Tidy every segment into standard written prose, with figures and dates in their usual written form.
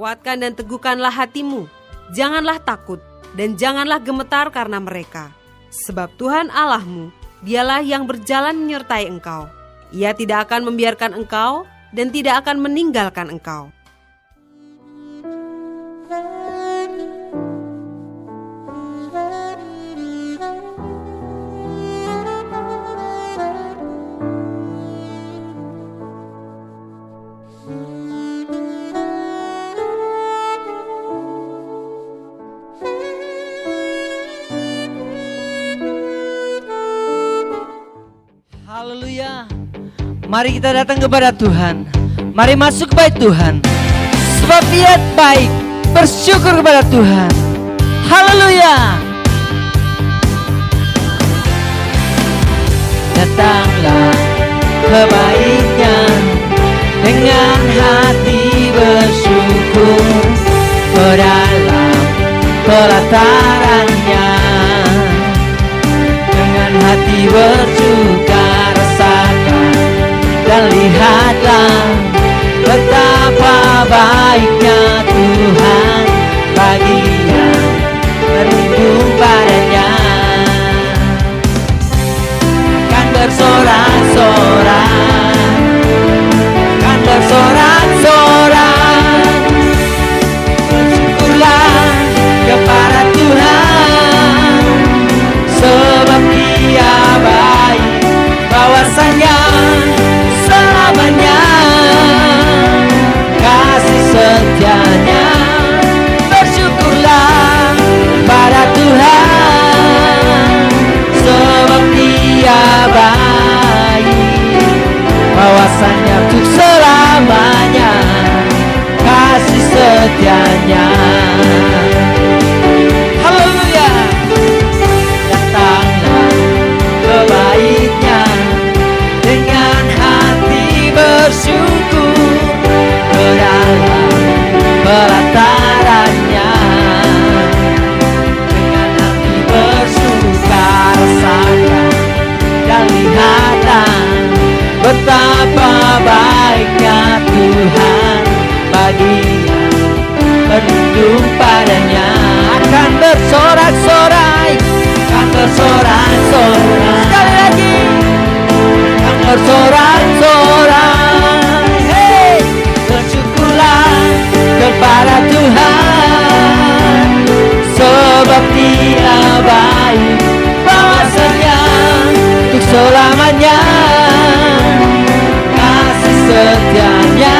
Kuatkan dan teguhkanlah hatimu, janganlah takut dan janganlah gemetar karena mereka. Sebab Tuhan Allahmu, dialah yang berjalan menyertai engkau. Ia tidak akan membiarkan engkau dan tidak akan meninggalkan engkau. Haleluya. Mari kita datang kepada Tuhan. Mari masuk ke bait Tuhan. Sebab Dia baik. Bersyukur kepada Tuhan. Haleluya. Datanglah ke bait-Nya dengan hati bersyukur ke dalam pelataran-Nya. Dengan hati bersuka rasakan dan lihatlah betapa baiknya Tuhan bagi yang berlindung padanya. Akan bersorak-sorak, akan bersorak-sorak, bersyukurlah kepada Tuhan, sebab Dia baik, bahwasanya selamanya kasih setianya. Bersyukurlah pada Tuhan, sebab Dia baik, bahwasanya untuk selamanya kasih setianya. Haleluya. Datanglah ke bait-Nya dengan hati bersyukur ke dalam pelataran-Nya. Dengan hati bersuka rasakan dan lihatlah betapa baiknya Tuhan bagi yang berlindung padanya. Akan bersorak-sorai, akan bersorak-sorai, sekali lagi akan bersorak-sorai. Hey, bersyukurlah kepada Tuhan, sebab Dia baik, bahwasanya untuk selamanya kasih setianya.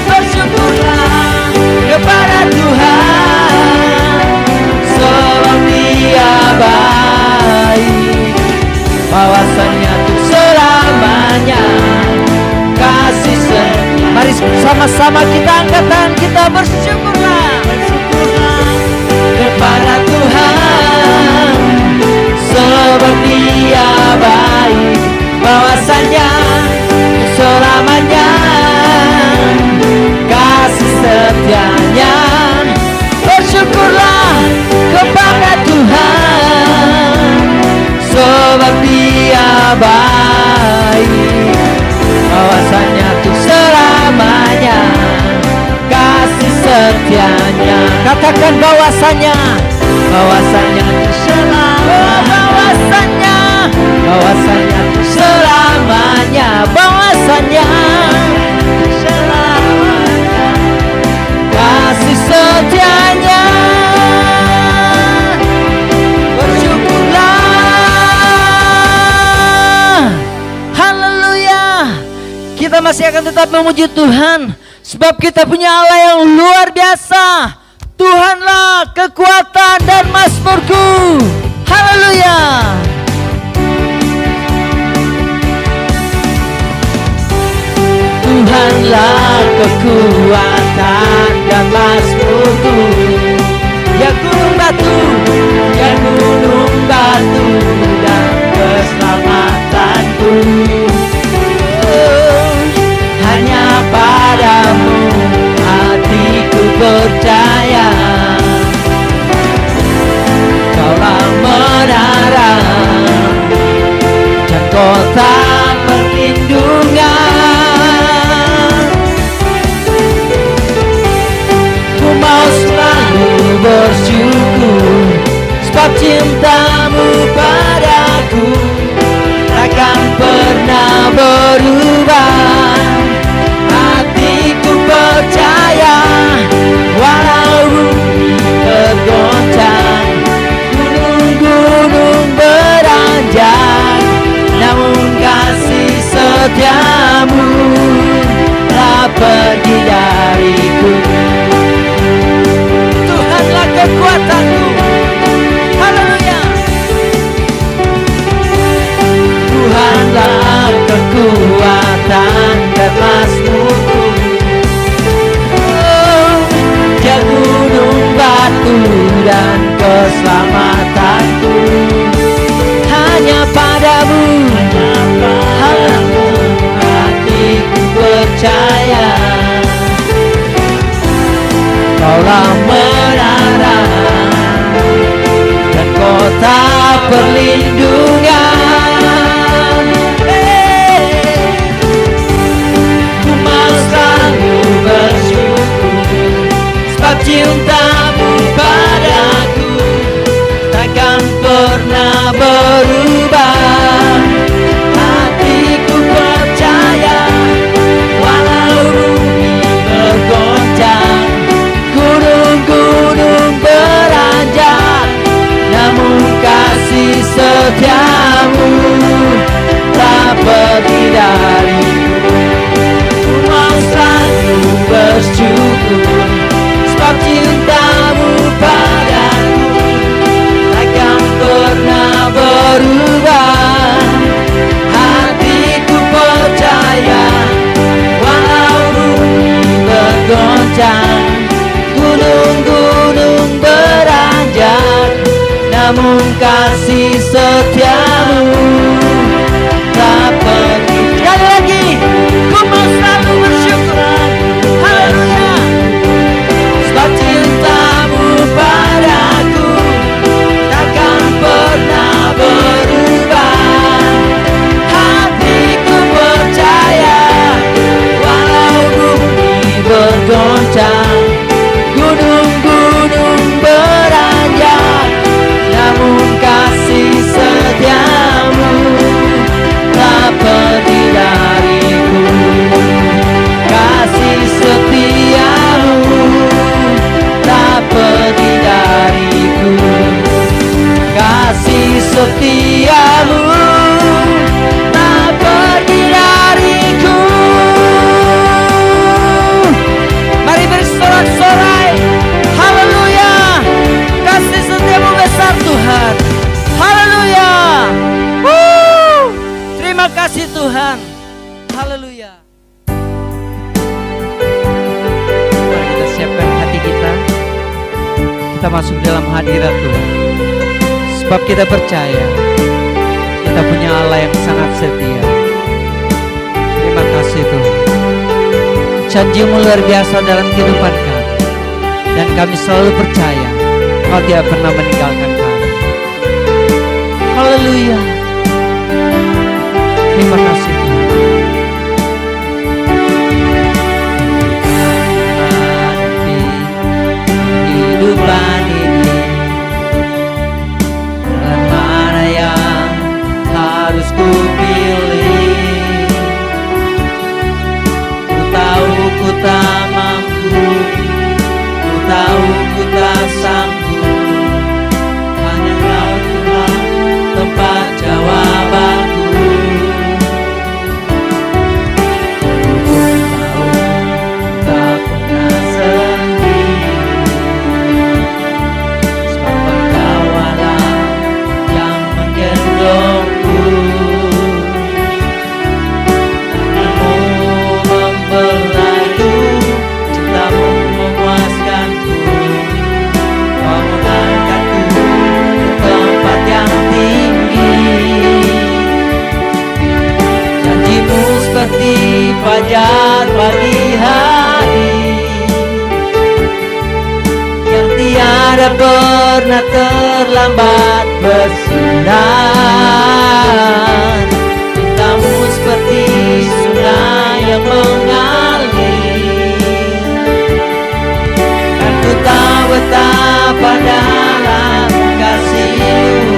Bersyukurlah kepada Tuhan, sebab Dia baik, bahwasanya untuk selamanya kasih setianya. Mari sama-sama kita angkat tangan kita, bersyukurlah, bersyukurlah kepada Tuhan, sebab Dia baik, bahwasanya selamanya kasih setianya. Bersyukurlah kepada Tuhan, sebab Dia baik, bahwasanya untuk selamanya kasih setianya. Katakan bahwasanya, bahwasanya untuk selamanya, bahwasanya untuk selamanya, bahwasanya selamanya kasih setianya. Bersyukurlah. Haleluya. Kita masih akan tetap memuji Tuhan, sebab kita punya Allah yang luar biasa. Tuhanlah kekuatan dan mazmurku. Haleluya. Tuhanlah kekuatan dan mazmurku, ya gunung batu, ya gunung batu dan keselamatanku. Hanya padamu hatiku percaya, Kaulah menara dan kota perlindungan. cintamu padaku takkan pernah berubah. Hatiku percaya walau bumi bergoncang, gunung-gunung beranjak, namun kasih setiamu tak pergi dariku. Tuhanlah kekuatanku, haleluya. Tuhanlah kekuatan dan mazmurku. Oh, dia gunung batu dan keselamatanku. Hanya padamu, hatiku percaya. Kaulah menara dan kota perlindungan. Ku mau selalu bersyukur sebab cintamu padaku takkan pernah berubah. Hatiku percaya walau bumi bergoncang, gunung-gunung beranjak, namun kasih setiamu tak pergi dariku. Ku mau selalu bersyukur sebab cintamu padaku takkan pernah berubah. Hatiku percaya walau bumi bergoncang, gunung-gunung beranjak, namun kasih setiamu tak pergi. Sekali lagi, ku mau selalu bersyukur, haleluya, sebab cintamu padaku takkan pernah berubah. Hatiku percaya walau bumi bergoncang, gunung-gunung beranjak, namun kasih setiamu tak pergi dariku. Kasih setiamu tak pergi dariku. Kasih setiamu tak pergi dariku. Mari bersorak-sorai, haleluya. Kasih setiamu besar Tuhan, haleluya. Terima kasih Tuhan, haleluya. Mari kita siapkan hati kita, kita masuk dalam hadirat Tuhan. Sebab kita percaya kita punya Allah yang sangat setia. Terima kasih Tuhan, janji-Mu luar biasa dalam kehidupan kami, dan kami selalu percaya Kau tidak pernah meninggalkan kami. Haleluya. Terima kasih Tuhan. Menghadapi kehidupan ini, jalan mana yang harus ku pilih? Ku tahu ku tak mampu, ku tahu ku tak sanggup, hanya Kau Tuhan tempat jawabanku. Ku pun tahu tak pernah sendiri, sebab Engkau Allah yang menggendongku. Tanganmu membelaiku, cintamu memuaskanku, Kau mengangkatku ke tempat yang tinggi. Janji-Mu seperti fajar pagi hari, yang tiada pernah terlambat bersinar. Cintamu seperti sungai yang mengalir, kan ku tahu betapa dalam kasih-Mu.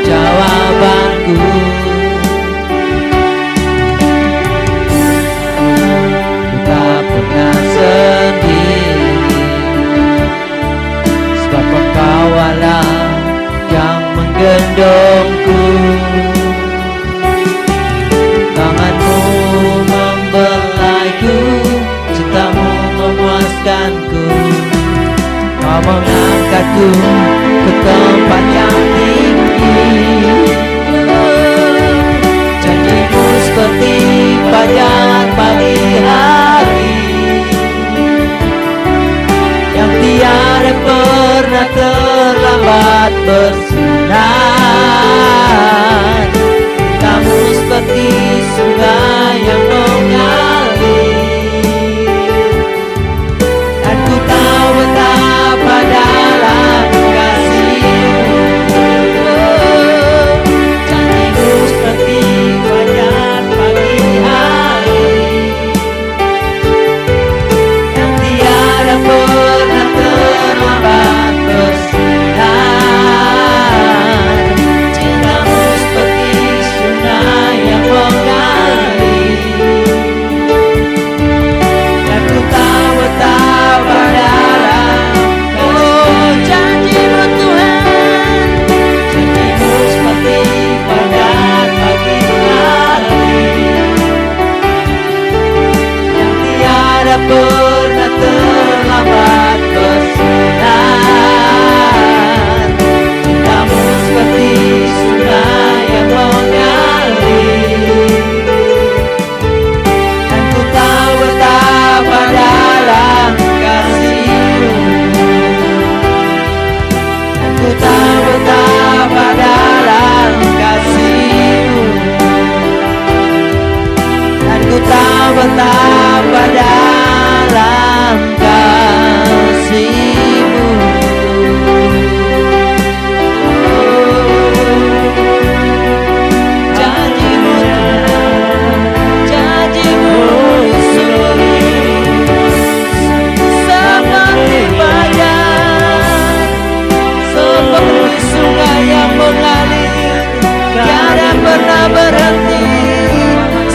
jawabanku. Ku tak pernah sendiri, sebab Engkau Allah yang menggendongku. Tanganmu membelaiku, cintamu memuaskanku. Kau mengangkatku ke tempat yang tinggi. Janjimu seperti fajar pagi hari, yang tiada pernah terlambat bersinar. Kamu seperti sungai yang mengalir, dan ku tahu betapa dalam kasih-Mu. Janji-Mu seperti fajar pagi hari, yang tiada pernah terlambat bersinar. Cinta-Mu seperti sungai yang mengalir, dan ku tahu betapa dalam janji-Mu Tuhan. Janji-Mu seperti fajar pagi hari, yang tiada pernah terlambat bersinar. Cinta-Mu seperti sungai yang mengalir, dan ku tahu betapa dalam kasih-Mu. Dan ku tahu betapa dalam kasih-Mu. Dan ku tahu betapa dalam kasih-Mu. Janji-Mu Tuhan, janji-Mu sungguh seperti fajar, seperti sungai yang mengalir, tiada pernah berhenti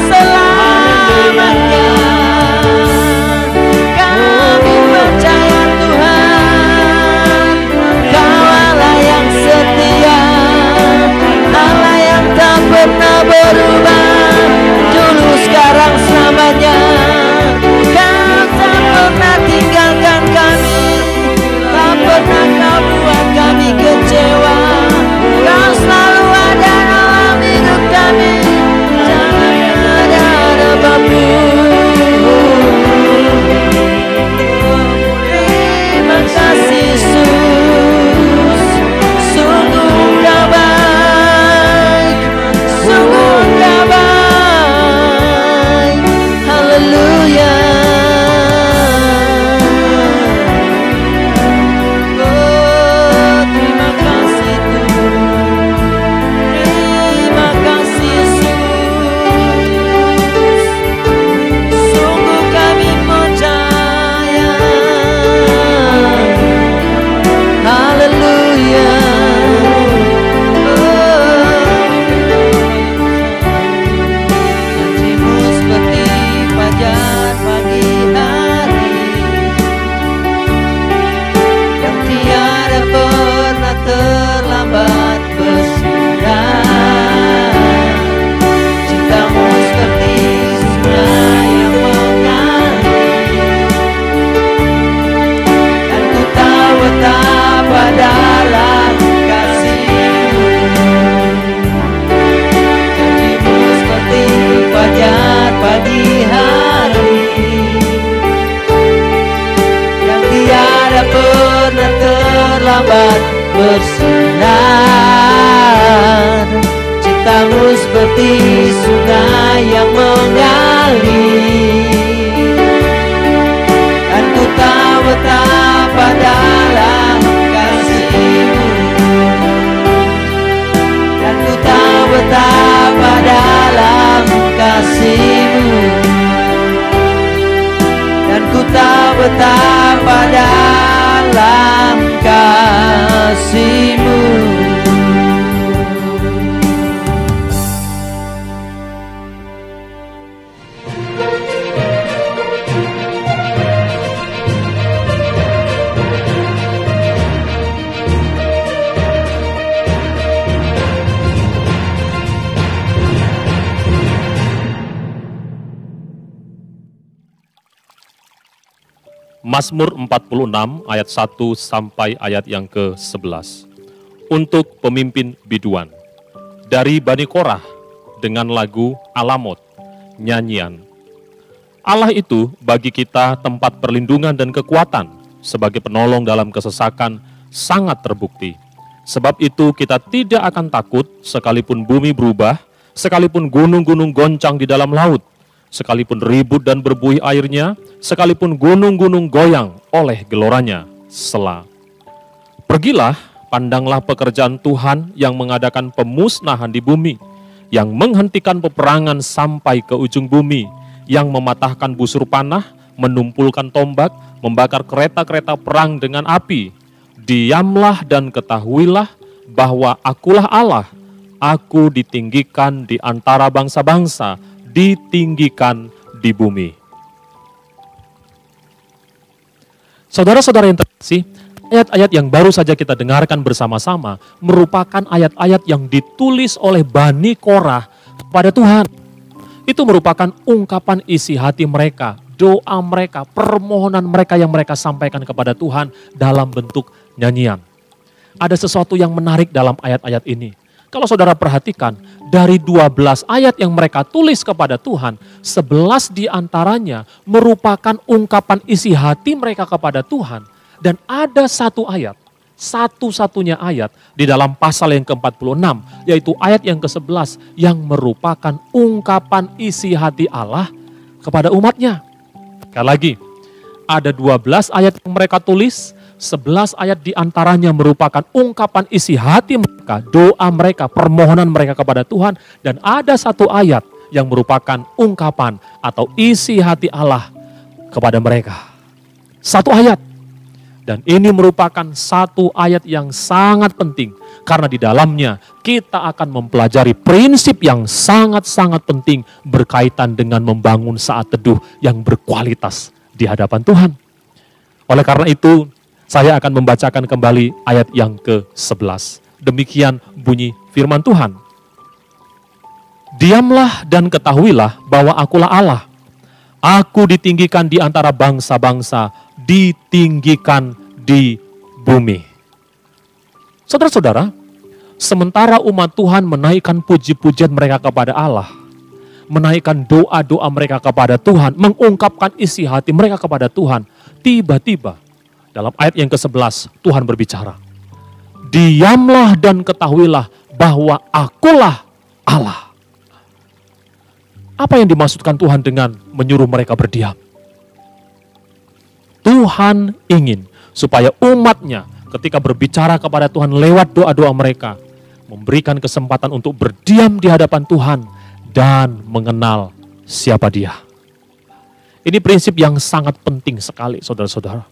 selamanya. Kami percaya Tuhan, Kau Allah yang setia, Allah yang tak pernah berubah, dulu sekarang selamanya. Kau tak pernah tinggalkan kami, tak pernah Kau buat kami kecewa. Kau selalu ada dalam hidup kami, jangan ada apapun. Terima kasih Yesus, sungguh Kau baik, sungguh Kau baik. Haleluya. Oh, terima kasih Tuhan, terima kasih Yesus, sungguh kami percaya. Haleluya. Janji-Mu seperti fajar pagi hari, yang tiada pernah terlambat bersinar. Cinta-Mu seperti sungai yang mengalir, dan ku tahu betapa dalam kasih-Mu. Janji-Mu seperti fajar pagi hari, yang tiada pernah terlambat bersinar. Cinta-Mu seperti sungai yang mengalir, dan ku tahu betapa dalam kasih-Mu. Dan ku tahu betapa dalam kasih-Mu. Dan ku tahu betapa dalam kasih-Mu. Mazmur 46 ayat 1 sampai ayat yang ke-11. Untuk pemimpin biduan. Dari Bani Korah dengan lagu Alamot, nyanyian. Allah itu bagi kita tempat perlindungan dan kekuatan, sebagai penolong dalam kesesakan sangat terbukti. Sebab itu kita tidak akan takut sekalipun bumi berubah, sekalipun gunung-gunung goncang di dalam laut, sekalipun ribut dan berbuih airnya, sekalipun gunung-gunung goyang oleh geloranya. Selah. Pergilah, pandanglah pekerjaan Tuhan yang mengadakan pemusnahan di bumi, yang menghentikan peperangan sampai ke ujung bumi, yang mematahkan busur panah, menumpulkan tombak, membakar kereta-kereta perang dengan api. Diamlah dan ketahuilah bahwa akulah Allah, aku ditinggikan di antara bangsa-bangsa, ditinggikan di bumi. Saudara-saudara yang terkasih, ayat-ayat yang baru saja kita dengarkan bersama-sama merupakan ayat-ayat yang ditulis oleh Bani Korah kepada Tuhan. Itu merupakan ungkapan isi hati mereka, doa mereka, permohonan mereka yang mereka sampaikan kepada Tuhan dalam bentuk nyanyian. Ada sesuatu yang menarik dalam ayat-ayat ini. Kalau saudara perhatikan, dari 12 ayat yang mereka tulis kepada Tuhan, 11 diantaranya merupakan ungkapan isi hati mereka kepada Tuhan. Dan ada satu ayat, satu-satunya ayat di dalam pasal yang ke-46, yaitu ayat yang ke-11 yang merupakan ungkapan isi hati Allah kepada umatnya. Sekali lagi, ada 12 ayat yang mereka tulis, 11 ayat diantaranya merupakan ungkapan isi hati mereka, doa mereka, permohonan mereka kepada Tuhan. Dan ada satu ayat yang merupakan ungkapan atau isi hati Allah kepada mereka. Satu ayat. Dan ini merupakan satu ayat yang sangat penting. Karena di dalamnya kita akan mempelajari prinsip yang sangat-sangat penting berkaitan dengan membangun saat teduh yang berkualitas di hadapan Tuhan. Oleh karena itu, saya akan membacakan kembali ayat yang ke-11. Demikian bunyi firman Tuhan. Diamlah dan ketahuilah bahwa akulah Allah. Aku ditinggikan di antara bangsa-bangsa, ditinggikan di bumi. Saudara-saudara, sementara umat Tuhan menaikkan puji-pujian mereka kepada Allah, menaikkan doa-doa mereka kepada Tuhan, mengungkapkan isi hati mereka kepada Tuhan, tiba-tiba dalam ayat yang ke-11 Tuhan berbicara. Diamlah dan ketahuilah bahwa akulah Allah. Apa yang dimaksudkan Tuhan dengan menyuruh mereka berdiam? Tuhan ingin supaya umatnya ketika berbicara kepada Tuhan lewat doa-doa mereka, memberikan kesempatan untuk berdiam di hadapan Tuhan dan mengenal siapa Dia. Ini prinsip yang sangat penting sekali, saudara-saudara.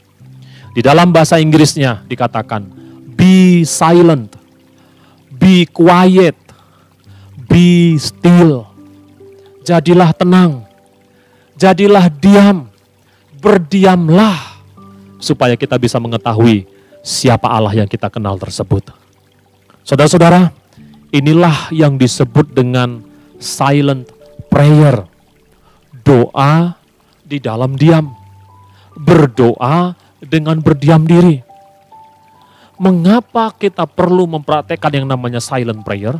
Di dalam bahasa Inggrisnya dikatakan, be silent, be quiet, be still. Jadilah tenang, jadilah diam, berdiamlah, supaya kita bisa mengetahui siapa Allah yang kita kenal tersebut. Saudara-saudara, inilah yang disebut dengan silent prayer. Doa di dalam diam. Berdoa dengan berdiam diri. Mengapa kita perlu mempraktekkan yang namanya silent prayer?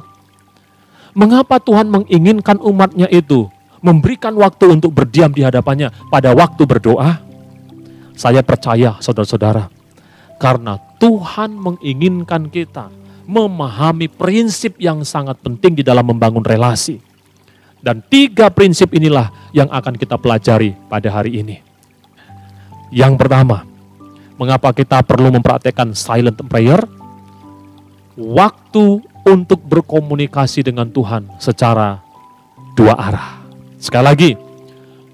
Mengapa Tuhan menginginkan umatnya itu memberikan waktu untuk berdiam di hadapannya pada waktu berdoa? Saya percaya saudara-saudara, karena Tuhan menginginkan kita memahami prinsip yang sangat penting di dalam membangun relasi. Dan 3 prinsip inilah yang akan kita pelajari pada hari ini. Yang pertama, mengapa kita perlu mempraktekkan silent prayer? Waktu untuk berkomunikasi dengan Tuhan secara 2 arah. Sekali lagi,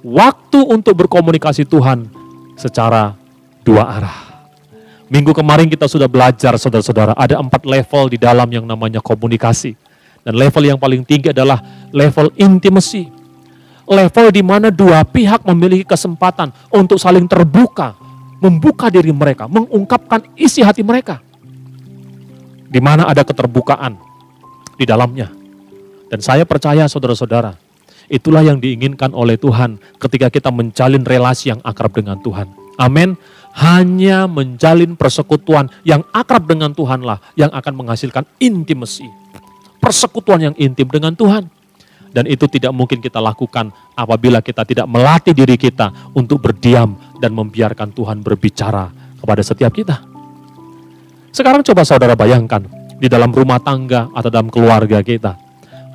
waktu untuk berkomunikasi Tuhan secara 2 arah. Minggu kemarin kita sudah belajar, saudara-saudara, ada 4 level di dalam yang namanya komunikasi. Dan level yang paling tinggi adalah level intimacy. Level di mana 2 pihak memiliki kesempatan untuk saling terbuka, membuka diri mereka, mengungkapkan isi hati mereka. Di mana ada keterbukaan di dalamnya. Dan saya percaya saudara-saudara, itulah yang diinginkan oleh Tuhan ketika kita menjalin relasi yang akrab dengan Tuhan. Amin. Hanya menjalin persekutuan yang akrab dengan Tuhanlah yang akan menghasilkan intimacy. Persekutuan yang intim dengan Tuhan. Dan itu tidak mungkin kita lakukan apabila kita tidak melatih diri kita untuk berdiam dan membiarkan Tuhan berbicara kepada setiap kita. Sekarang coba saudara bayangkan, di dalam rumah tangga atau dalam keluarga kita,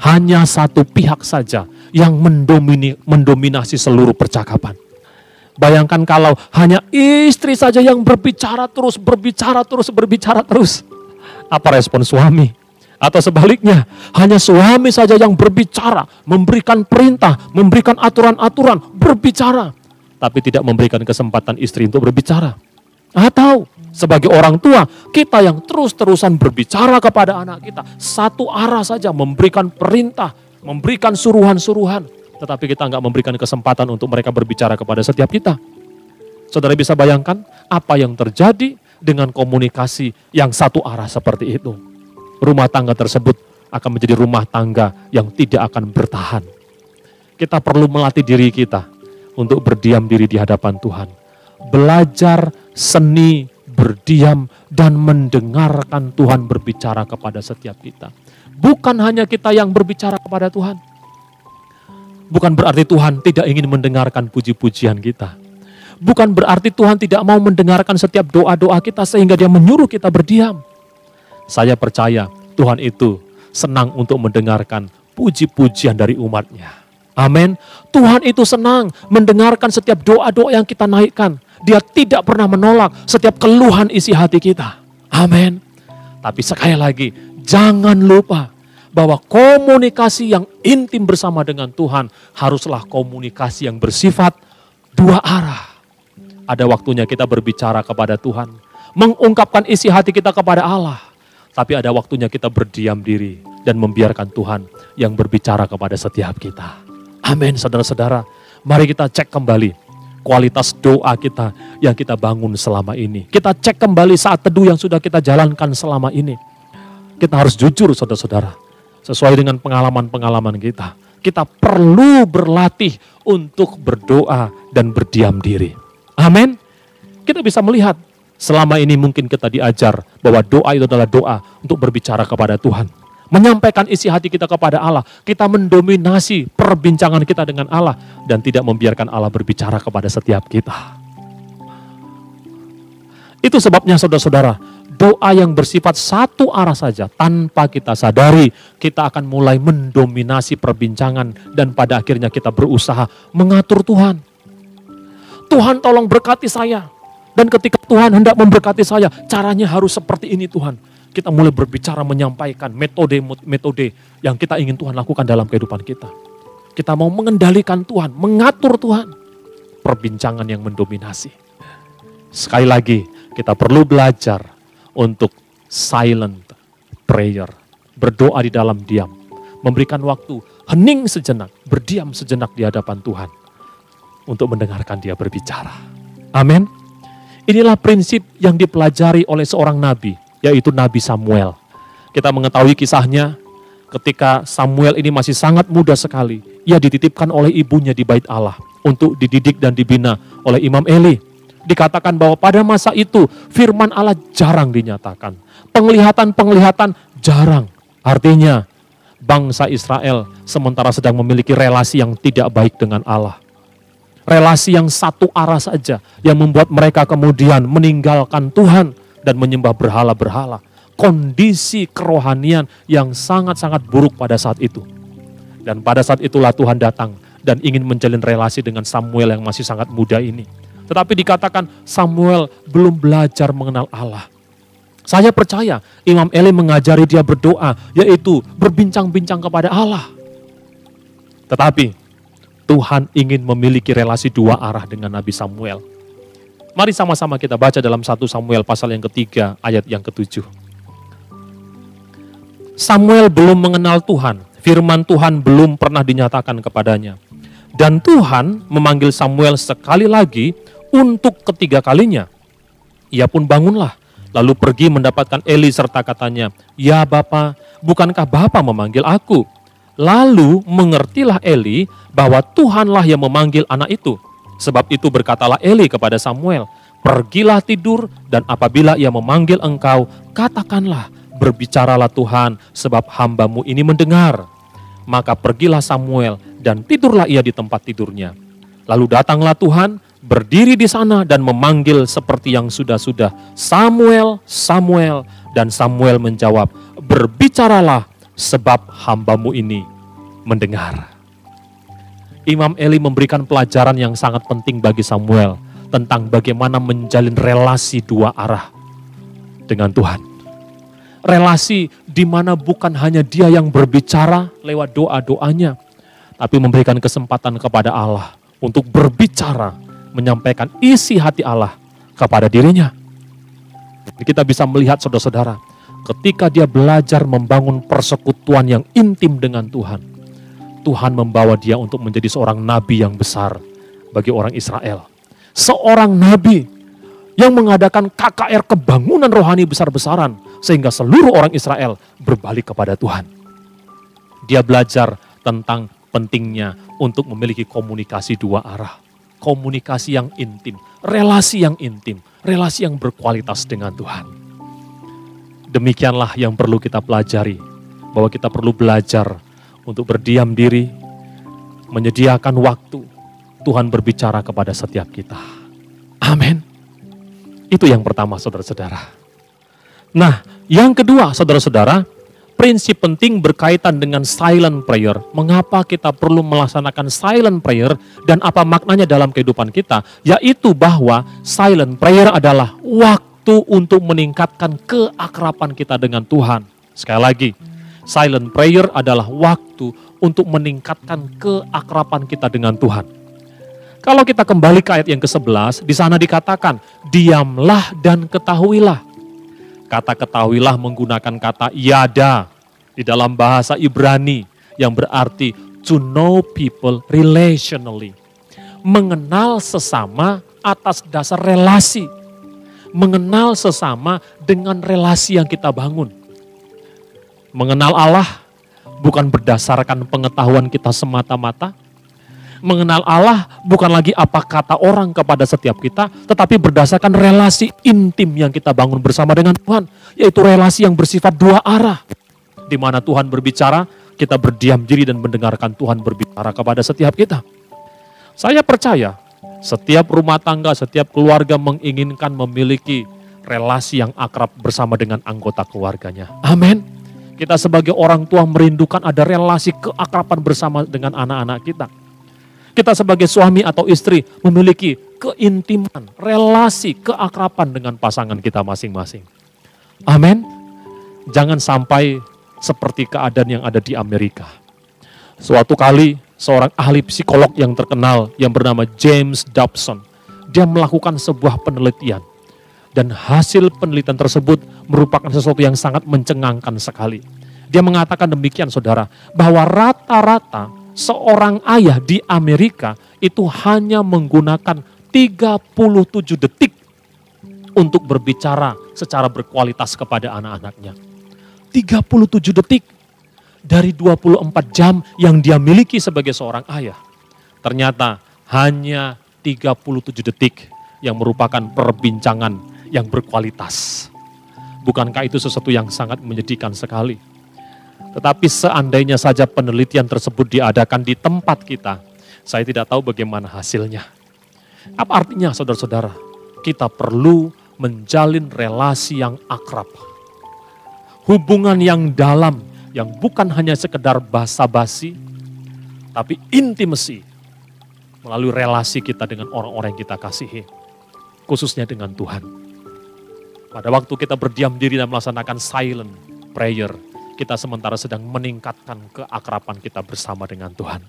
hanya satu pihak saja yang mendominasi seluruh percakapan. Bayangkan kalau hanya istri saja yang berbicara terus. Apa respon suami? Atau sebaliknya, hanya suami saja yang berbicara, memberikan perintah, memberikan aturan-aturan, berbicara. Tapi tidak memberikan kesempatan istri untuk berbicara. Atau sebagai orang tua, kita yang terus-terusan berbicara kepada anak kita. Satu arah saja memberikan perintah, memberikan suruhan-suruhan. Tetapi kita nggak memberikan kesempatan untuk mereka berbicara kepada setiap kita. Saudara bisa bayangkan apa yang terjadi dengan komunikasi yang satu arah seperti itu. Rumah tangga tersebut akan menjadi rumah tangga yang tidak akan bertahan. Kita perlu melatih diri kita untuk berdiam diri di hadapan Tuhan. Belajar seni berdiam dan mendengarkan Tuhan berbicara kepada setiap kita. Bukan hanya kita yang berbicara kepada Tuhan. Bukan berarti Tuhan tidak ingin mendengarkan puji-pujian kita. Bukan berarti Tuhan tidak mau mendengarkan setiap doa-doa kita sehingga dia menyuruh kita berdiam. Saya percaya Tuhan itu senang untuk mendengarkan puji-pujian dari umatnya. Amin. Tuhan itu senang mendengarkan setiap doa-doa yang kita naikkan. Dia tidak pernah menolak setiap keluhan isi hati kita. Amin. Tapi sekali lagi, jangan lupa bahwa komunikasi yang intim bersama dengan Tuhan haruslah komunikasi yang bersifat dua arah. Ada waktunya kita berbicara kepada Tuhan, mengungkapkan isi hati kita kepada Allah. Tapi ada waktunya kita berdiam diri dan membiarkan Tuhan yang berbicara kepada setiap kita. Amin, saudara-saudara. Mari kita cek kembali kualitas doa kita yang kita bangun selama ini. Kita cek kembali saat teduh yang sudah kita jalankan selama ini. Kita harus jujur, saudara-saudara. Sesuai dengan pengalaman-pengalaman kita. Kita perlu berlatih untuk berdoa dan berdiam diri. Amin. Kita bisa melihat selama ini mungkin kita diajar bahwa doa itu adalah doa untuk berbicara kepada Tuhan. Menyampaikan isi hati kita kepada Allah. Kita mendominasi perbincangan kita dengan Allah dan tidak membiarkan Allah berbicara kepada setiap kita. Itu sebabnya saudara-saudara, doa yang bersifat satu arah saja tanpa kita sadari, kita akan mulai mendominasi perbincangan dan pada akhirnya kita berusaha mengatur Tuhan. Tuhan tolong berkati saya. Dan ketika Tuhan hendak memberkati saya, caranya harus seperti ini Tuhan. Kita mulai berbicara menyampaikan metode-metode yang kita ingin Tuhan lakukan dalam kehidupan kita. Kita mau mengendalikan Tuhan, mengatur Tuhan. Perbincangan yang mendominasi. Sekali lagi, kita perlu belajar untuk silent prayer. Berdoa di dalam diam. Memberikan waktu, hening sejenak, berdiam sejenak di hadapan Tuhan. Untuk mendengarkan dia berbicara. Amin. Inilah prinsip yang dipelajari oleh seorang nabi, yaitu Nabi Samuel. Kita mengetahui kisahnya ketika Samuel ini masih sangat muda sekali. Ia dititipkan oleh ibunya di bait Allah untuk dididik dan dibina oleh Imam Eli. Dikatakan bahwa pada masa itu firman Allah jarang dinyatakan. Penglihatan-penglihatan jarang. Artinya bangsa Israel sementara sedang memiliki relasi yang tidak baik dengan Allah. Relasi yang satu arah saja yang membuat mereka kemudian meninggalkan Tuhan dan menyembah berhala-berhala. Kondisi kerohanian yang sangat-sangat buruk pada saat itu. Dan pada saat itulah Tuhan datang dan ingin menjalin relasi dengan Samuel yang masih sangat muda ini. Tetapi dikatakan Samuel belum belajar mengenal Allah. Saya percaya Imam Eli mengajari dia berdoa, yaitu berbincang-bincang kepada Allah. Tetapi Tuhan ingin memiliki relasi dua arah dengan Nabi Samuel. Mari sama-sama kita baca dalam 1 Samuel pasal yang ketiga ayat yang ke-7. Samuel belum mengenal Tuhan, firman Tuhan belum pernah dinyatakan kepadanya. Dan Tuhan memanggil Samuel sekali lagi untuk ketiga kalinya. Ia pun bangunlah, lalu pergi mendapatkan Eli serta katanya, "Ya Bapa, bukankah Bapa memanggil aku?" Lalu mengertilah Eli bahwa Tuhanlah yang memanggil anak itu. Sebab itu berkatalah Eli kepada Samuel, Pergilah tidur, dan apabila ia memanggil engkau, katakanlah, berbicaralah Tuhan, sebab hamba-Mu ini mendengar. Maka pergilah Samuel, dan tidurlah ia di tempat tidurnya. Lalu datanglah Tuhan, berdiri di sana dan memanggil seperti yang sudah-sudah, Samuel, Samuel. Dan Samuel menjawab, berbicaralah, sebab hamba-Mu ini mendengar. Imam Eli memberikan pelajaran yang sangat penting bagi Samuel tentang bagaimana menjalin relasi dua arah dengan Tuhan. Relasi di mana bukan hanya dia yang berbicara lewat doa-doanya, tapi memberikan kesempatan kepada Allah untuk berbicara, menyampaikan isi hati Allah kepada dirinya. Kita bisa melihat saudara-saudara, ketika dia belajar membangun persekutuan yang intim dengan Tuhan, Tuhan membawa dia untuk menjadi seorang nabi yang besar bagi orang Israel. Seorang nabi yang mengadakan KKR kebangunan rohani besar-besaran sehingga seluruh orang Israel berbalik kepada Tuhan. Dia belajar tentang pentingnya untuk memiliki komunikasi dua arah. Komunikasi yang intim, relasi yang berkualitas dengan Tuhan. Demikianlah yang perlu kita pelajari, bahwa kita perlu belajar untuk berdiam diri, menyediakan waktu, Tuhan berbicara kepada setiap kita. Amin. Itu yang pertama, saudara-saudara. Nah, yang kedua, saudara-saudara, prinsip penting berkaitan dengan silent prayer. Mengapa kita perlu melaksanakan silent prayer dan apa maknanya dalam kehidupan kita? Yaitu bahwa silent prayer adalah waktu untuk meningkatkan keakraban kita dengan Tuhan. Sekali lagi, silent prayer adalah waktu untuk meningkatkan keakraban kita dengan Tuhan. Kalau kita kembali ke ayat yang ke-11, di sana dikatakan, diamlah dan ketahuilah. Kata ketahuilah menggunakan kata yada di dalam bahasa Ibrani yang berarti to know people relationally. Mengenal sesama atas dasar relasi. Mengenal sesama dengan relasi yang kita bangun. Mengenal Allah bukan berdasarkan pengetahuan kita semata-mata. Mengenal Allah bukan lagi apa kata orang kepada setiap kita, tetapi berdasarkan relasi intim yang kita bangun bersama dengan Tuhan, yaitu relasi yang bersifat dua arah. Di mana Tuhan berbicara, kita berdiam diri dan mendengarkan Tuhan berbicara kepada setiap kita. Saya percaya, setiap rumah tangga, setiap keluarga menginginkan memiliki relasi yang akrab bersama dengan anggota keluarganya. Amin. Kita sebagai orang tua merindukan ada relasi keakraban bersama dengan anak-anak kita. Kita sebagai suami atau istri memiliki keintiman, relasi, keakraban dengan pasangan kita masing-masing. Amin. Jangan sampai seperti keadaan yang ada di Amerika. Suatu kali seorang ahli psikolog yang terkenal yang bernama James Dobson, dia melakukan sebuah penelitian. Dan hasil penelitian tersebut merupakan sesuatu yang sangat mencengangkan sekali. Dia mengatakan demikian, saudara, bahwa rata-rata seorang ayah di Amerika itu hanya menggunakan 37 detik untuk berbicara secara berkualitas kepada anak-anaknya. 37 detik dari 24 jam yang dia miliki sebagai seorang ayah. Ternyata hanya 37 detik yang merupakan perbincangan yang berkualitas. Bukankah itu sesuatu yang sangat menyedihkan sekali? Tetapi seandainya saja penelitian tersebut diadakan di tempat kita, saya tidak tahu bagaimana hasilnya. Apa artinya, saudara-saudara? Kita perlu menjalin relasi yang akrab. Hubungan yang dalam, yang bukan hanya sekedar basa-basi, tapi intimacy melalui relasi kita dengan orang-orang yang kita kasihi, khususnya dengan Tuhan. Pada waktu kita berdiam diri dan melaksanakan silent prayer, kita sementara sedang meningkatkan keakraban kita bersama dengan Tuhan.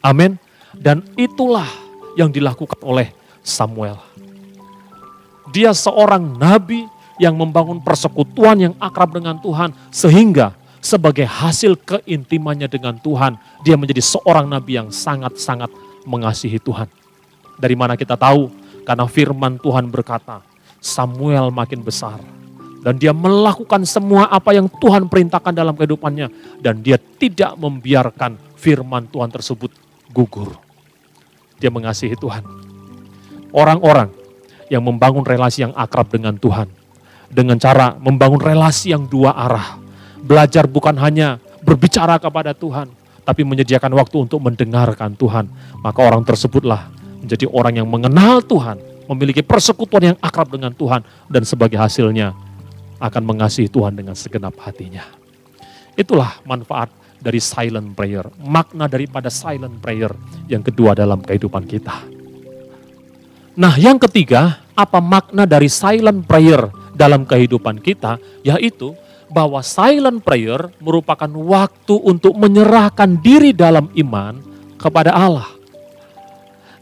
Amin. Dan itulah yang dilakukan oleh Samuel. Dia seorang nabi yang membangun persekutuan yang akrab dengan Tuhan, sehingga sebagai hasil keintimannya dengan Tuhan, dia menjadi seorang nabi yang sangat-sangat mengasihi Tuhan. Dari mana kita tahu? Karena firman Tuhan berkata, Samuel makin besar. Dan dia melakukan semua apa yang Tuhan perintahkan dalam kehidupannya. Dan dia tidak membiarkan firman Tuhan tersebut gugur. Dia mengasihi Tuhan. Orang-orang yang membangun relasi yang akrab dengan Tuhan. Dengan cara membangun relasi yang dua arah. Belajar bukan hanya berbicara kepada Tuhan, tapi menyediakan waktu untuk mendengarkan Tuhan. Maka orang tersebutlah menjadi orang yang mengenal Tuhan, memiliki persekutuan yang akrab dengan Tuhan, dan sebagai hasilnya akan mengasihi Tuhan dengan segenap hatinya. Itulah manfaat dari silent prayer, makna daripada silent prayer yang kedua dalam kehidupan kita. Nah, yang ketiga, apa makna dari silent prayer dalam kehidupan kita? Yaitu bahwa silent prayer merupakan waktu untuk menyerahkan diri dalam iman kepada Allah.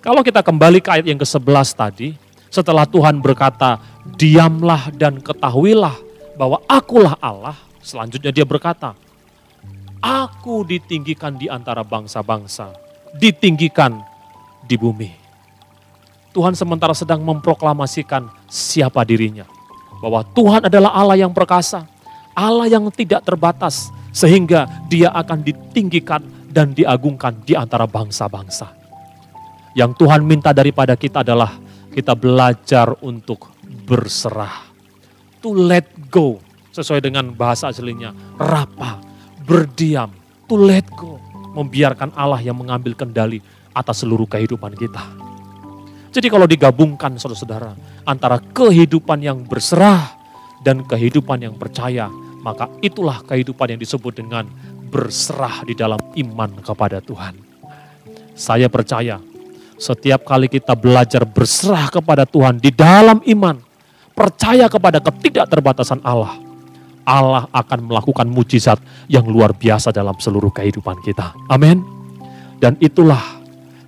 Kalau kita kembali ke ayat yang ke-11 tadi, setelah Tuhan berkata, diamlah dan ketahuilah bahwa akulah Allah, selanjutnya dia berkata, aku ditinggikan di antara bangsa-bangsa, ditinggikan di bumi. Tuhan sementara sedang memproklamasikan siapa dirinya. Bahwa Tuhan adalah Allah yang perkasa, Allah yang tidak terbatas, sehingga dia akan ditinggikan dan diagungkan di antara bangsa-bangsa. Yang Tuhan minta daripada kita adalah kita belajar untuk berserah. To let go, sesuai dengan bahasa aslinya, rapa, berdiam, to let go. Membiarkan Allah yang mengambil kendali atas seluruh kehidupan kita. Jadi kalau digabungkan saudara-saudara, antara kehidupan yang berserah dan kehidupan yang percaya, maka itulah kehidupan yang disebut dengan berserah di dalam iman kepada Tuhan. Saya percaya, setiap kali kita belajar berserah kepada Tuhan di dalam iman, percaya kepada ketidakterbatasan Allah, Allah akan melakukan mujizat yang luar biasa dalam seluruh kehidupan kita. Amin. Dan itulah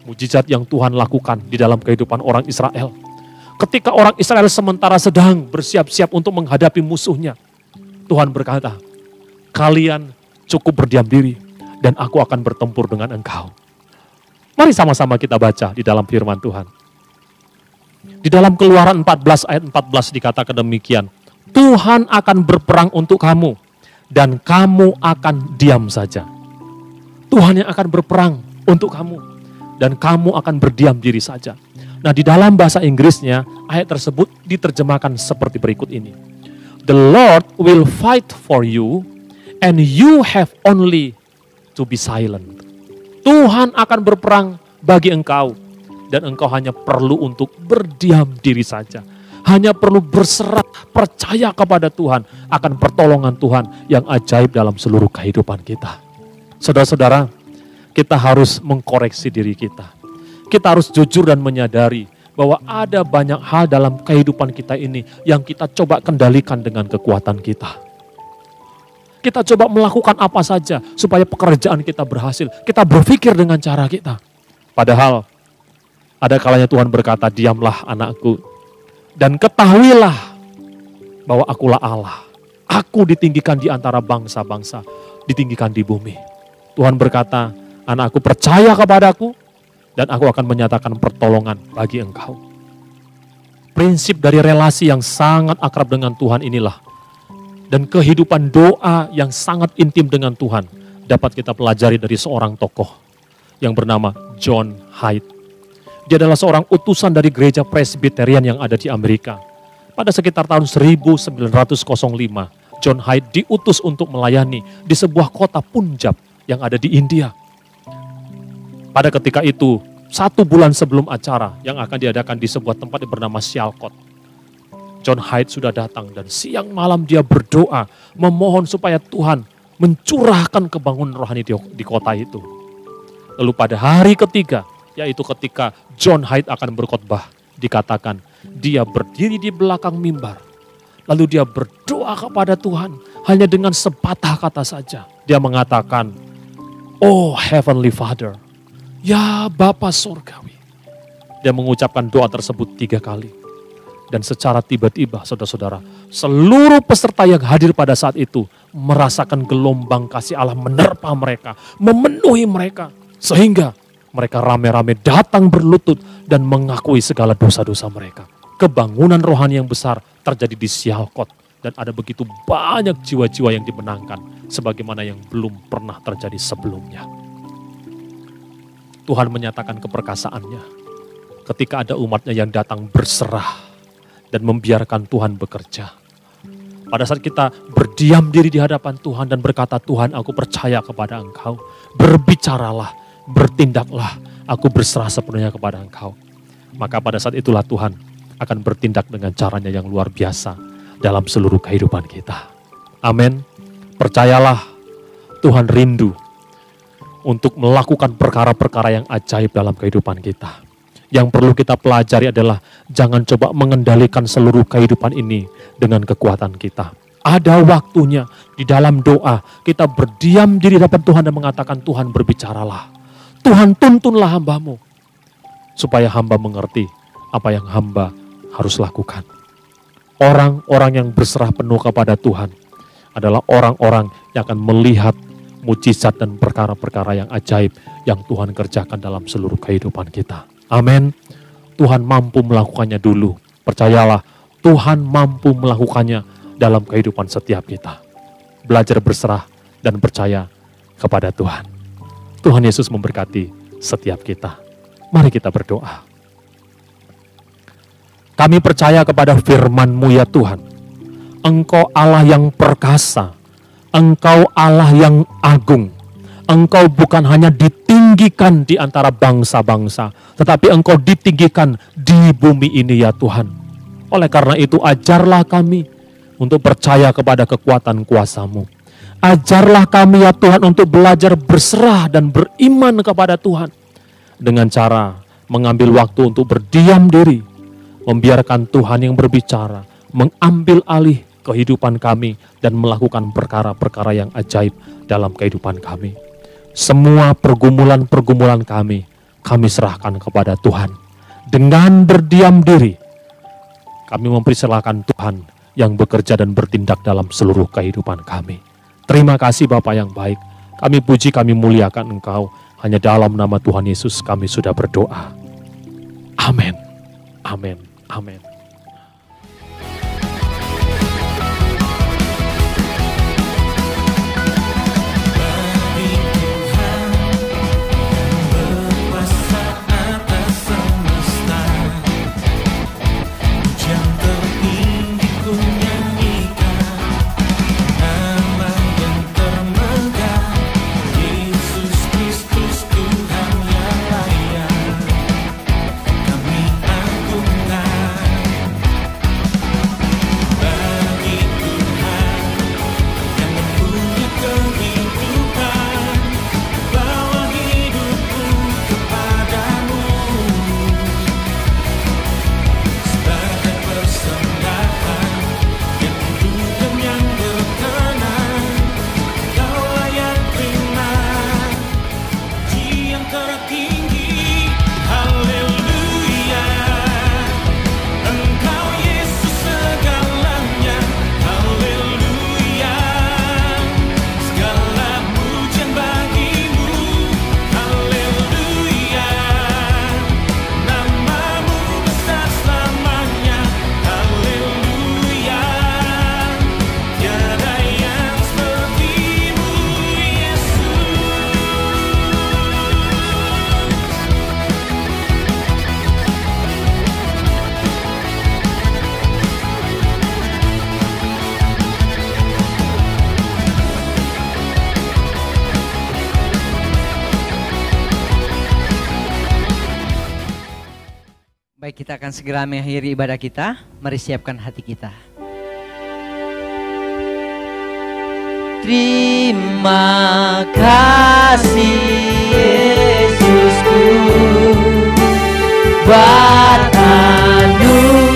mujizat yang Tuhan lakukan di dalam kehidupan orang Israel. Ketika orang Israel sementara sedang bersiap-siap untuk menghadapi musuhnya, Tuhan berkata, kalian cukup berdiam diri dan aku akan bertempur dengan engkau. Mari sama-sama kita baca di dalam firman Tuhan. Di dalam Keluaran 14 ayat 14 dikatakan demikian, Tuhan akan berperang untuk kamu dan kamu akan diam saja. Tuhan yang akan berperang untuk kamu dan kamu akan berdiam diri saja. Nah, di dalam bahasa Inggrisnya, ayat tersebut diterjemahkan seperti berikut ini. The Lord will fight for you and you have only to be silent. Tuhan akan berperang bagi engkau dan engkau hanya perlu untuk berdiam diri saja. Hanya perlu berserah, percaya kepada Tuhan akan pertolongan Tuhan yang ajaib dalam seluruh kehidupan kita. Saudara-saudara, kita harus mengkoreksi diri kita. Kita harus jujur dan menyadari bahwa ada banyak hal dalam kehidupan kita ini yang kita coba kendalikan dengan kekuatan kita. Kita coba melakukan apa saja supaya pekerjaan kita berhasil. Kita berpikir dengan cara kita. Padahal ada kalanya Tuhan berkata, diamlah anakku dan ketahuilah bahwa akulah Allah. Aku ditinggikan di antara bangsa-bangsa, ditinggikan di bumi. Tuhan berkata, anakku percaya kepadaku dan aku akan menyatakan pertolongan bagi engkau. Prinsip dari relasi yang sangat akrab dengan Tuhan inilah. Dan kehidupan doa yang sangat intim dengan Tuhan dapat kita pelajari dari seorang tokoh yang bernama John Hyde. Dia adalah seorang utusan dari gereja Presbyterian yang ada di Amerika. Pada sekitar tahun 1905, John Hyde diutus untuk melayani di sebuah kota Punjab yang ada di India. Pada ketika itu, 1 bulan sebelum acara yang akan diadakan di sebuah tempat yang bernama Sialkot, John Hyde sudah datang dan siang malam dia berdoa, memohon supaya Tuhan mencurahkan kebangunan rohani di kota itu. Lalu pada hari ketiga, yaitu ketika John Hyde akan berkhotbah, dikatakan dia berdiri di belakang mimbar. Lalu dia berdoa kepada Tuhan hanya dengan sepatah kata saja. Dia mengatakan, "Oh Heavenly Father," ya Bapa Surgawi. Dia mengucapkan doa tersebut 3 kali. Dan secara tiba-tiba saudara-saudara, seluruh peserta yang hadir pada saat itu merasakan gelombang kasih Allah menerpa mereka, memenuhi mereka. Sehingga mereka rame-rame datang berlutut dan mengakui segala dosa-dosa mereka. Kebangunan rohani yang besar terjadi di Sialkot. Dan ada begitu banyak jiwa-jiwa yang dimenangkan sebagaimana yang belum pernah terjadi sebelumnya. Tuhan menyatakan keperkasaannya ketika ada umatnya yang datang berserah dan membiarkan Tuhan bekerja. Pada saat kita berdiam diri di hadapan Tuhan dan berkata, Tuhan, aku percaya kepada Engkau. Berbicaralah, bertindaklah, aku berserah sepenuhnya kepada Engkau. Maka pada saat itulah Tuhan akan bertindak dengan caranya yang luar biasa dalam seluruh kehidupan kita. Amin. Percayalah, Tuhan rindu untuk melakukan perkara-perkara yang ajaib dalam kehidupan kita. Yang perlu kita pelajari adalah jangan coba mengendalikan seluruh kehidupan ini dengan kekuatan kita. Ada waktunya di dalam doa kita berdiam diri di hadapan Tuhan dan mengatakan, Tuhan berbicaralah. Tuhan tuntunlah hamba-Mu. Supaya hamba mengerti apa yang hamba harus lakukan. Orang-orang yang berserah penuh kepada Tuhan adalah orang-orang yang akan melihat mujizat dan perkara-perkara yang ajaib yang Tuhan kerjakan dalam seluruh kehidupan kita. Amin. Tuhan mampu melakukannya dulu. Percayalah, Tuhan mampu melakukannya dalam kehidupan setiap kita. Belajar berserah dan percaya kepada Tuhan. Tuhan Yesus memberkati setiap kita. Mari kita berdoa. Kami percaya kepada firman-Mu ya Tuhan. Engkau Allah yang perkasa. Engkau Allah yang agung. Engkau bukan hanya ditinggikan di antara bangsa-bangsa, tetapi Engkau ditinggikan di bumi ini ya Tuhan. Oleh karena itu ajarlah kami untuk percaya kepada kekuatan kuasa-Mu. Ajarlah kami ya Tuhan untuk belajar berserah dan beriman kepada Tuhan. Dengan cara mengambil waktu untuk berdiam diri, membiarkan Tuhan yang berbicara, mengambil alih kehidupan kami dan melakukan perkara-perkara yang ajaib dalam kehidupan kami. Semua pergumulan-pergumulan kami serahkan kepada Tuhan. Dengan berdiam diri, kami mempersilahkan Tuhan yang bekerja dan bertindak dalam seluruh kehidupan kami. Terima kasih Bapa yang baik. Kami puji, kami muliakan Engkau. Hanya dalam nama Tuhan Yesus kami sudah berdoa. Amin. Amin. Amin. Baik, kita akan segera mengakhiri ibadah kita. Mari siapkan hati kita. Terima kasih Yesusku buat anugerah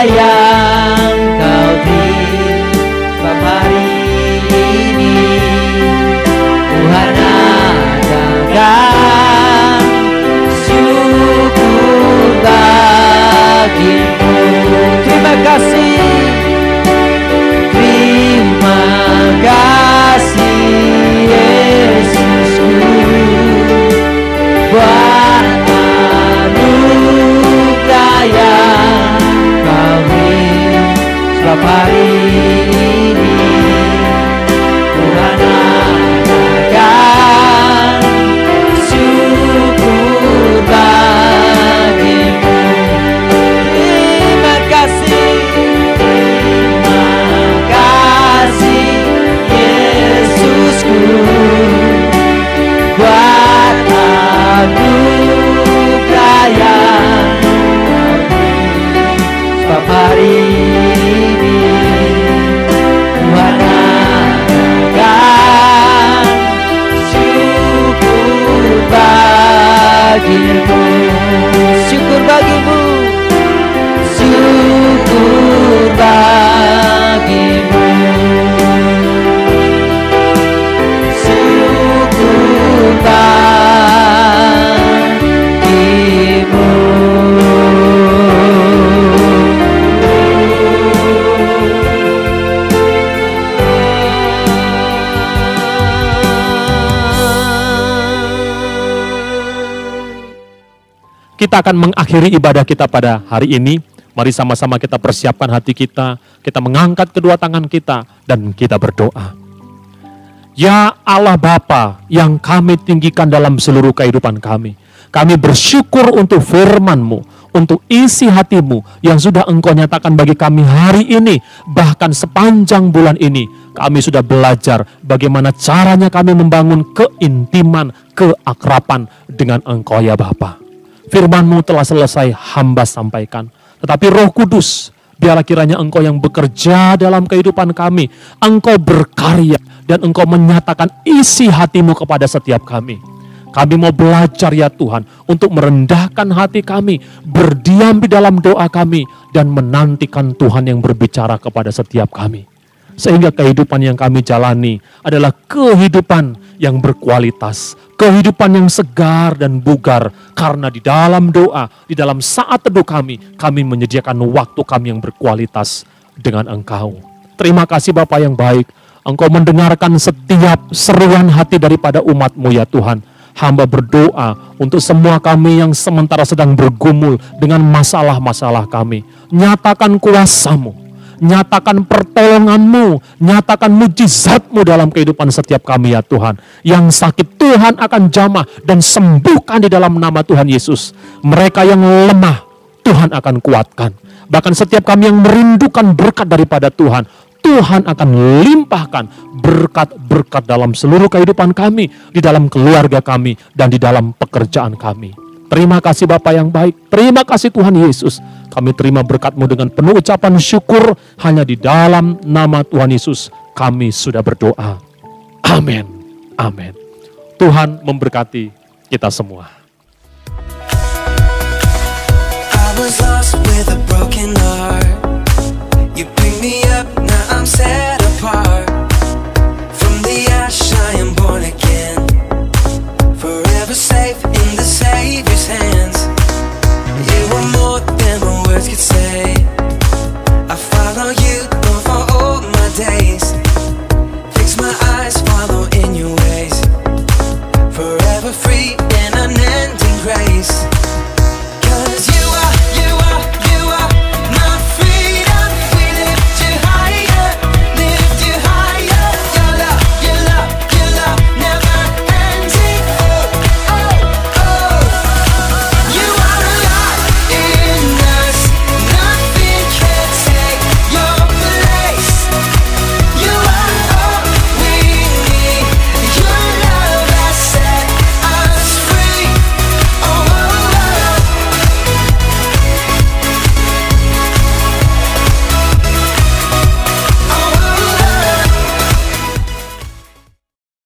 yang Kau beri hari ini. Tuhan adakan syukur bagimu. Terima kasih. Terima kasih Yesusku buat anugerah yang Kau beri. kita akan mengakhiri ibadah kita pada hari ini. Mari sama-sama kita persiapkan hati kita mengangkat kedua tangan kita, dan kita berdoa. Ya Allah Bapa yang kami tinggikan dalam seluruh kehidupan kami bersyukur untuk firman-Mu, untuk isi hati-Mu yang sudah Engkau nyatakan bagi kami hari ini. Bahkan sepanjang bulan ini kami sudah belajar bagaimana caranya kami membangun keintiman, keakraban dengan Engkau ya Bapa. Firman-Mu telah selesai hamba sampaikan. Tetapi Roh Kudus, biarlah kiranya Engkau yang bekerja dalam kehidupan kami. Engkau berkarya dan Engkau menyatakan isi hati-Mu kepada setiap kami. Kami mau belajar ya Tuhan untuk merendahkan hati kami, berdiam di dalam doa kami, dan menantikan Tuhan yang berbicara kepada setiap kami. Sehingga kehidupan yang kami jalani adalah kehidupan yang berkualitas, kehidupan yang segar dan bugar. Karena di dalam doa, di dalam saat teduh kami menyediakan waktu kami yang berkualitas dengan Engkau. Terima kasih Bapa yang baik, Engkau mendengarkan setiap seruan hati daripada umat-Mu ya Tuhan. Hamba berdoa untuk semua kami yang sementara sedang bergumul dengan masalah-masalah kami. Nyatakan kuasa-Mu, nyatakan pertolongan-Mu, nyatakan mujizat-Mu dalam kehidupan setiap kami ya Tuhan. Yang sakit Tuhan akan jamah dan sembuhkan di dalam nama Tuhan Yesus. Mereka yang lemah Tuhan akan kuatkan. Bahkan setiap kami yang merindukan berkat daripada Tuhan, Tuhan akan limpahkan berkat-berkat dalam seluruh kehidupan kami, di dalam keluarga kami, dan di dalam pekerjaan kami. Terima kasih Bapa yang baik, terima kasih Tuhan Yesus. Kami terima berkat-Mu dengan penuh ucapan syukur, hanya di dalam nama Tuhan Yesus kami sudah berdoa. Amin. Amin. Tuhan memberkati kita semua. I was lost with a broken heart. You picked me up, now I'm sad.